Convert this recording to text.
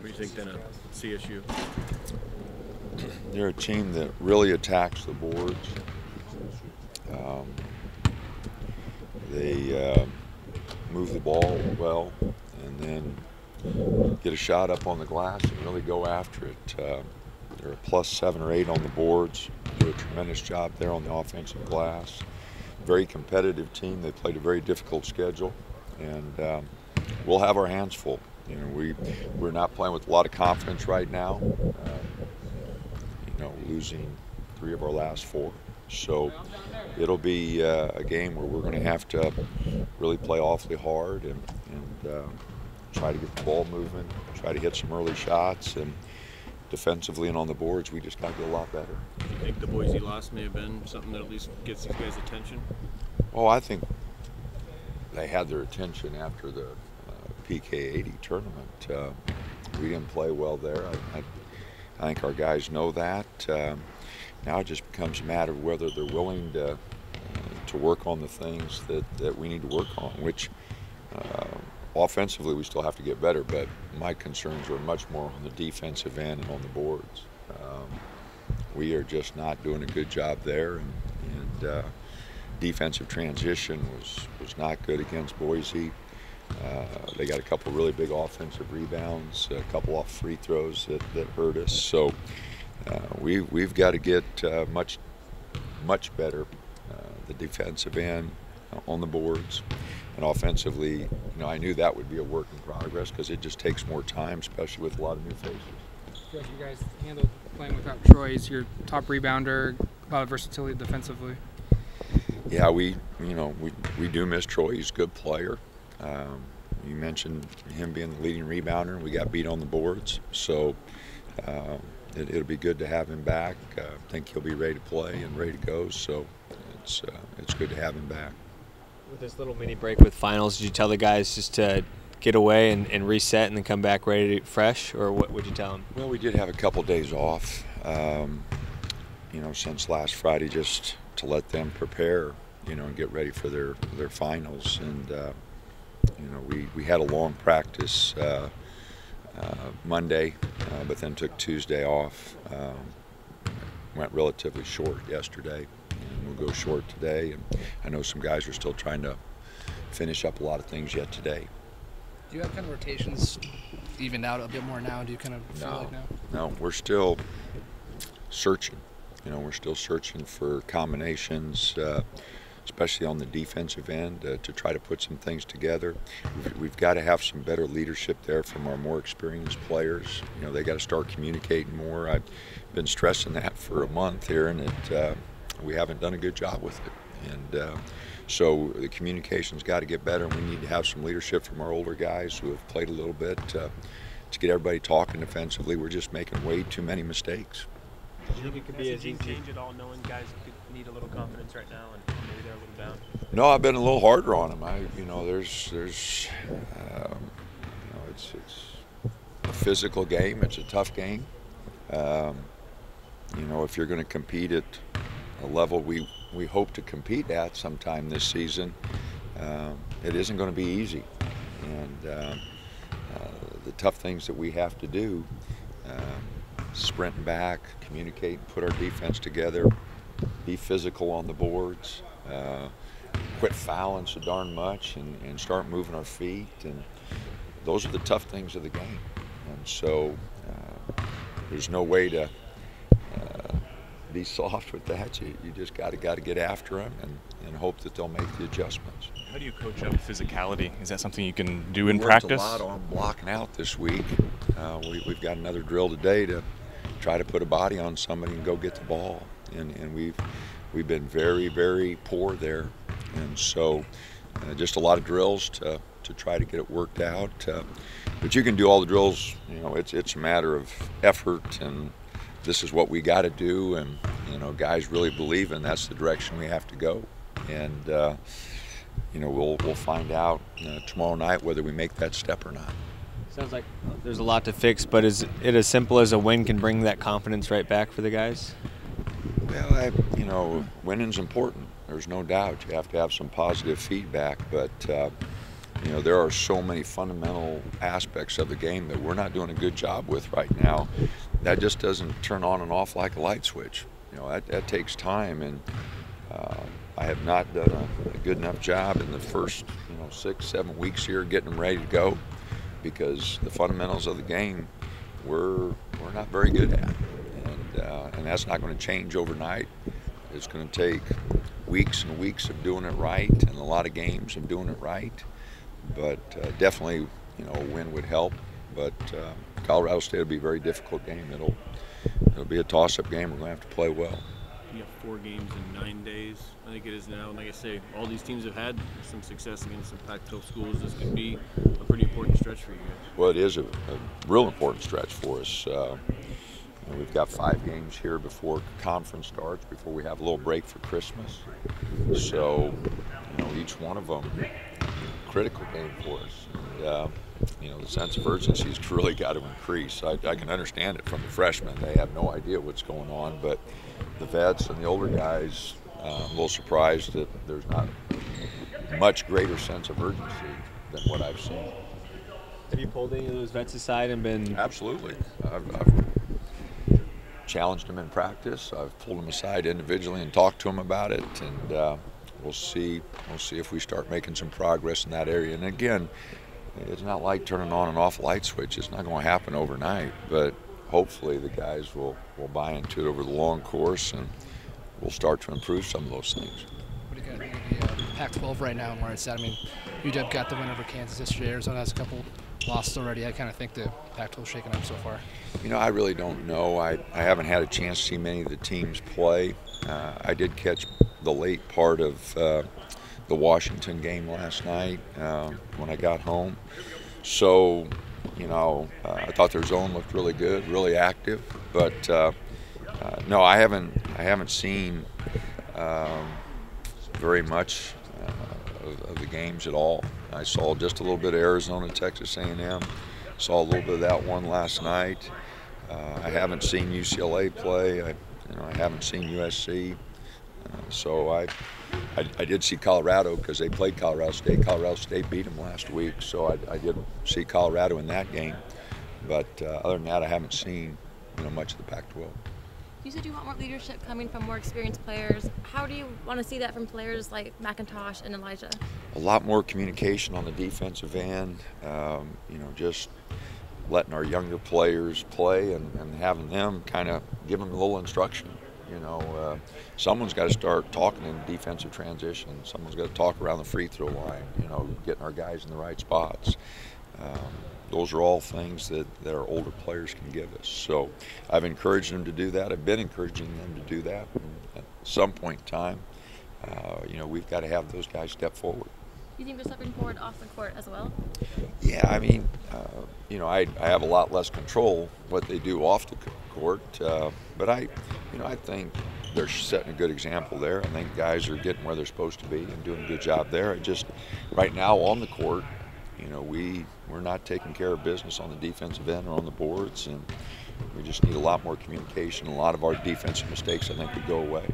What do you think then of CSU? They're a team that really attacks the boards. They move the ball well and then get a shot up on the glass and really go after it. They're a +7 or 8 on the boards. Do a tremendous job there on the offensive glass. Very competitive team. They played a very difficult schedule, and we'll have our hands full. You know, we're not playing with a lot of confidence right now. Losing 3 of our last 4. So it'll be a game where we're going to have to really play awfully hard and try to get the ball moving, try to hit some early shots, and defensively and on the boards, we just got to get a lot better. Do you think the Boise loss may have been something that at least gets these guys' attention? Oh, I think they had their attention after the PK80 tournament. We didn't play well there. I think our guys know that. Now it just becomes a matter of whether they're willing to work on the things that we need to work on, which offensively we still have to get better, but my concerns are much more on the defensive end and on the boards. We are just not doing a good job there, and defensive transition was not good against Boise. They got a couple really big offensive rebounds, a couple off free throws that hurt us. So we've got to get much better, the defensive end on the boards, and offensively. I knew that would be a work in progress because it just takes more time, especially with a lot of new faces. Coach, you guys handled playing without Troy. He's your top rebounder, a lot of versatility defensively. Yeah, we do miss Troy. He's a good player. You mentioned him being the leading rebounder. We got beat on the boards, so it'll be good to have him back. I think he'll be ready to play and ready to go, so it's good to have him back. With this little mini break with finals, did you tell the guys just to get away and reset and then come back ready to fresh, or what would you tell them? Well, we did have a couple days off, since last Friday, just to let them prepare, and get ready for their finals. And we had a long practice Monday, but then took Tuesday off. Went relatively short yesterday, and we'll go short today. And I know some guys are still trying to finish up a lot of things yet today. Do you have kind of rotations evened out a bit more now? Do you kind of feel like now? No, we're still searching. We're still searching for combinations, especially on the defensive end, to try to put some things together. We've got to have some better leadership there from our more experienced players. They got to start communicating more. I've been stressing that for a month here, and we haven't done a good job with it. And so the communication's got to get better, and we need to have some leadership from our older guys who have played a little bit to get everybody talking defensively. We're just making way too many mistakes. Do you think it could be a change at all, knowing guys could need a little confidence right now and maybe they're a little down? No, I've been a little harder on them. It's a physical game. It's a tough game. If you're going to compete at a level we hope to compete at sometime this season, it isn't going to be easy. And the tough things that we have to do, sprinting back, communicate, put our defense together, be physical on the boards, quit fouling so darn much, and start moving our feet. And those are the tough things of the game. And so there's no way to be soft with that. You just got to get after them and hope that they'll make the adjustments. How do you coach up physicality? Is that something you can do in We practice? worked a lot on blocking out this week. We've got another drill today to try to put a body on somebody and go get the ball. And we've been very, very poor there. And so just a lot of drills to try to get it worked out. But you can do all the drills. It's a matter of effort, and this is what we got to do. And guys really believe in that's the direction we have to go. And we'll find out tomorrow night whether we make that step or not. Sounds like there's a lot to fix, but is it as simple as a win can bring that confidence right back for the guys? Well, winning's important. There's no doubt. You have to have some positive feedback, but You know, there are so many fundamental aspects of the game that we're not doing a good job with right now. That just doesn't turn on and off like a light switch. You know, that takes time, and I have not done a good enough job in the first 6-7 weeks here getting them ready to go, because the fundamentals of the game we're not very good at, and that's not going to change overnight. It's going to take weeks and weeks of doing it right, and a lot of games of doing it right. But definitely, a win would help. But Colorado State will be a very difficult game. It'll be a toss-up game. We're going to have to play well. You have 4 games in 9 days, I think it is now. And like I say, all these teams have had some success against some Pac-12 schools. This could be a pretty important stretch for you guys. Well, it is a real important stretch for us. We've got 5 games here before conference starts, before we have a little break for Christmas. So, each one of them, critical game for us. And, the sense of urgency has really got to increase. I can understand it from the freshmen. They have no idea what's going on, but the vets and the older guys, I'm a little surprised that there's not a much greater sense of urgency than what I've seen. Have you pulled any of those vets aside and been? Absolutely. I've challenged them in practice. I've pulled them aside individually and talked to them about it, and we'll see if we start making some progress in that area. And again, it's not like turning on and off a light switch. It's not going to happen overnight, but hopefully the guys will buy into it over the long course, and we'll start to improve some of those things. What do you got in the Pac-12 right now and where it's at? I mean, UW got the win over Kansas yesterday. Arizona has a couple losses already. I kind of think the Pac-12 shaking up so far. I really don't know. I haven't had a chance to see many of the teams play. I did catch the late part of the Washington game last night when I got home. So, I thought their zone looked really good, really active. But no, I haven't seen very much of the games at all. I saw just a little bit of Arizona, Texas A&M. Saw a little bit of that one last night. I haven't seen UCLA play. I haven't seen USC. So I did see Colorado because they played Colorado State. Colorado State beat them last week, so I did see Colorado in that game. But other than that, I haven't seen much of the Pac-12. You said you want more leadership coming from more experienced players. How do you want to see that from players like McIntosh and Elijah? A lot more communication on the defensive end. Just letting our younger players play and having them kind of give them a little instruction. Someone's got to start talking in defensive transition. Someone's got to talk around the free throw line, getting our guys in the right spots. Those are all things that our older players can give us. So I've encouraged them to do that. I've been encouraging them to do that. And at some point in time, we've got to have those guys step forward. You think they're stepping forward off the court as well? Yeah, I mean, I have a lot less control what they do off the court, but I think they're setting a good example there. I think guys are getting where they're supposed to be and doing a good job there. Right now on the court, we're not taking care of business on the defensive end or on the boards, and we just need a lot more communication. A lot of our defensive mistakes, I think, would go away.